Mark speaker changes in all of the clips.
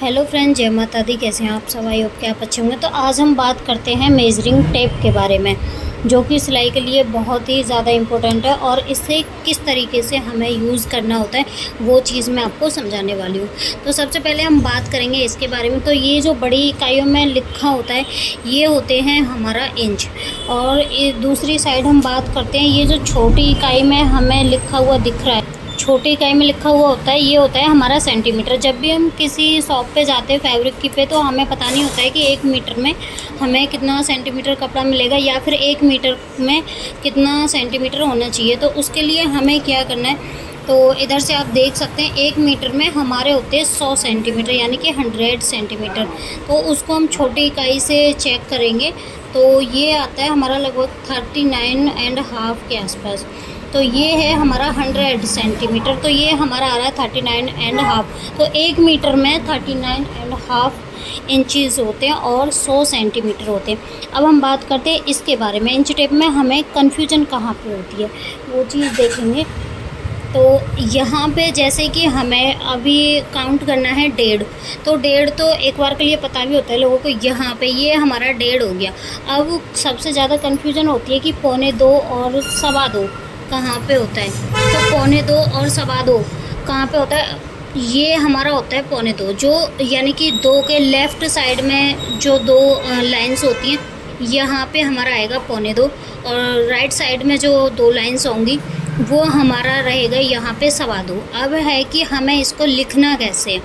Speaker 1: Hello friend, जय माता दी। कैसे हैं आप सब? आई होप कि आप अच्छे होंगे। तो आज हम बात करते हैं मेजरिंग टेप के बारे में, जो कि सिलाई के लिए बहुत ही ज़्यादा इम्पोर्टेंट है और इससे किस तरीके से हमें यूज़ करना होता है वो चीज़ मैं आपको समझाने वाली हूँ। तो सबसे पहले हम बात करेंगे इसके बारे में। तो ये जो बड़ी इकाइयों में लिखा होता है ये होते हैं हमारा इंच, और ये दूसरी साइड हम बात करते हैं ये जो छोटी इकाई में हमें लिखा हुआ दिख रहा है, छोटी इकाई में लिखा हुआ होता है, ये होता है हमारा सेंटीमीटर। जब भी हम किसी शॉप पे जाते हैं फैब्रिक की पे, तो हमें पता नहीं होता है कि 1 मीटर में हमें कितना सेंटीमीटर कपड़ा मिलेगा या फिर 1 मीटर में कितना सेंटीमीटर होना चाहिए। तो उसके लिए हमें क्या करना है, तो इधर से आप देख सकते हैं 1 मीटर में हमारे होते हैं 100 सेंटीमीटर, यानी कि 100 सेंटीमीटर। तो उसको हम छोटी इकाई से चेक करेंगे तो ये आता है हमारा लगभग 39.5 के आसपास। तो ये है हमारा 100 सेंटीमीटर, तो ये हमारा आ रहा है 39.5। तो 1 मीटर में 39.5 इंचज़ होते हैं और 100 सेंटीमीटर होते हैं। अब हम बात करते हैं इसके बारे में। इंच टेप में हमें कन्फ्यूजन कहाँ पे होती है वो चीज़ देखेंगे। तो यहाँ पे जैसे कि हमें अभी काउंट करना है 1.5, तो 1.5 तो एक बार के लिए पता भी होता है लोगों को। यहाँ पे ये हमारा 1.5 हो गया। अब सबसे ज़्यादा कन्फ्यूजन होती है कि 1.25 और 2.25 कहाँ पे होता है। तो 1.25 और 2.25 कहाँ पे होता है, ये हमारा होता है 1.25, जो यानी कि 2 के लेफ़्ट साइड में जो 2 लाइंस होती हैं यहाँ पे हमारा आएगा 1.25, और राइट साइड में जो 2 लाइंस होंगी वो हमारा रहेगा यहाँ पे 2.25। अब है कि हमें इसको लिखना कैसे,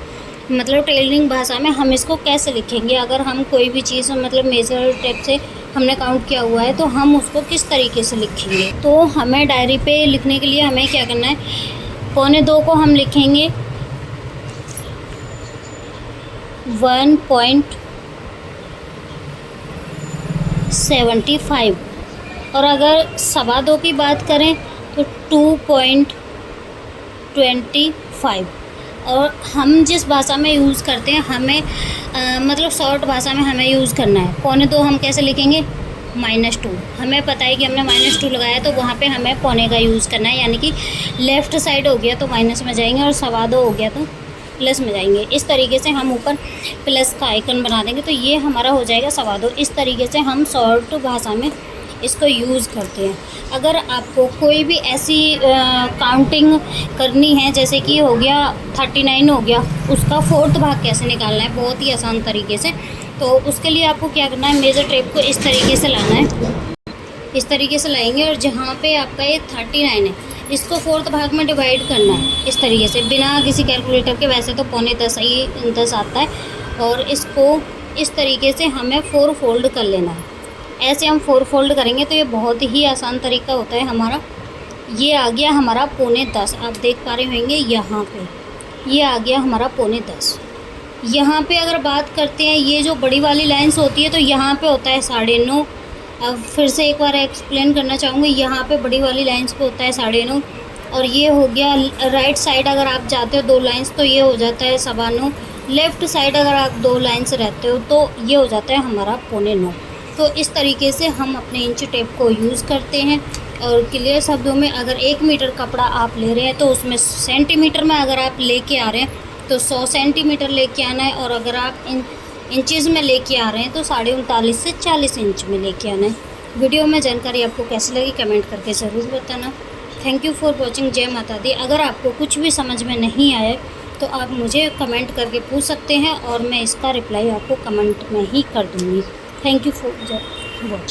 Speaker 1: मतलब टेलरिंग भाषा में हम इसको कैसे लिखेंगे। अगर हम कोई भी चीज़ मतलब मेजर टेप से हमने काउंट किया हुआ है तो हम उसको किस तरीके से लिखेंगे। तो हमें डायरी पे लिखने के लिए हमें क्या करना है, 1.25 को हम लिखेंगे 1.75, और अगर 2.25 की बात करें तो 2.25। और हम जिस भाषा में यूज़ करते हैं हमें मतलब शॉर्ट भाषा में हमें यूज़ करना है। 1.25 हम कैसे लिखेंगे, -2। हमें पता है कि हमने -2 लगाया तो वहाँ पे हमें 1.25 का यूज़ करना है, यानी कि लेफ़्ट साइड हो गया तो माइनस में जाएंगे और 2.25 हो गया तो प्लस में जाएंगे। इस तरीके से हम ऊपर प्लस का आइकन बना देंगे तो ये हमारा हो जाएगा 2.25। इस तरीके से हम शॉर्ट भाषा में इसको यूज़ करते हैं। अगर आपको कोई भी ऐसी काउंटिंग करनी है, जैसे कि हो गया 39 हो गया, उसका 4th भाग कैसे निकालना है बहुत ही आसान तरीके से। तो उसके लिए आपको क्या करना है, मेजर टेप को इस तरीके से लाना है, इस तरीके से लाएंगे और जहाँ पे आपका ये 39 है इसको 4th भाग में डिवाइड करना है इस तरीके से, बिना किसी कैलकुलेटर के। वैसे तो 9.25 ही 10 आता है, और इसको इस तरीके से हमें 4 फोल्ड कर लेना है। ऐसे हम 4 फोल्ड करेंगे तो ये बहुत ही आसान तरीका होता है हमारा। ये आ गया हमारा 9.25, आप देख पा रहे होंगे यहाँ पे ये आ गया हमारा 9.25। यहाँ पे अगर बात करते हैं ये जो बड़ी वाली लाइंस होती है तो यहाँ पे होता है 9.5। अब फिर से एक बार एक्सप्लेन करना चाहूँगी, यहाँ पे बड़ी वाली लाइंस पे होता है 9.5, और ये हो गया राइट साइड अगर आप जाते हो 2 लाइंस तो ये हो जाता है 9.25। लेफ़्ट साइड अगर आप 2 लाइंस रहते हो तो ये हो जाता है हमारा 9.25। तो इस तरीके से हम अपने इंच टेप को यूज़ करते हैं। और क्लियर शब्दों में, अगर 1 मीटर कपड़ा आप ले रहे हैं तो उसमें सेंटीमीटर में अगर आप लेके आ रहे हैं तो 100 सेंटीमीटर लेके आना है, और अगर आप इंचज़ में लेके आ रहे हैं तो 39.5 से 40 इंच में लेके आना है। वीडियो में जानकारी आपको कैसी लगी कमेंट करके ज़रूर बताना। Thank you for watching. जय माता दी। अगर आपको कुछ भी समझ में नहीं आए तो आप मुझे कमेंट करके पूछ सकते हैं और मैं इसका रिप्लाई आपको कमेंट में ही कर दूँगी। Thank you for watching.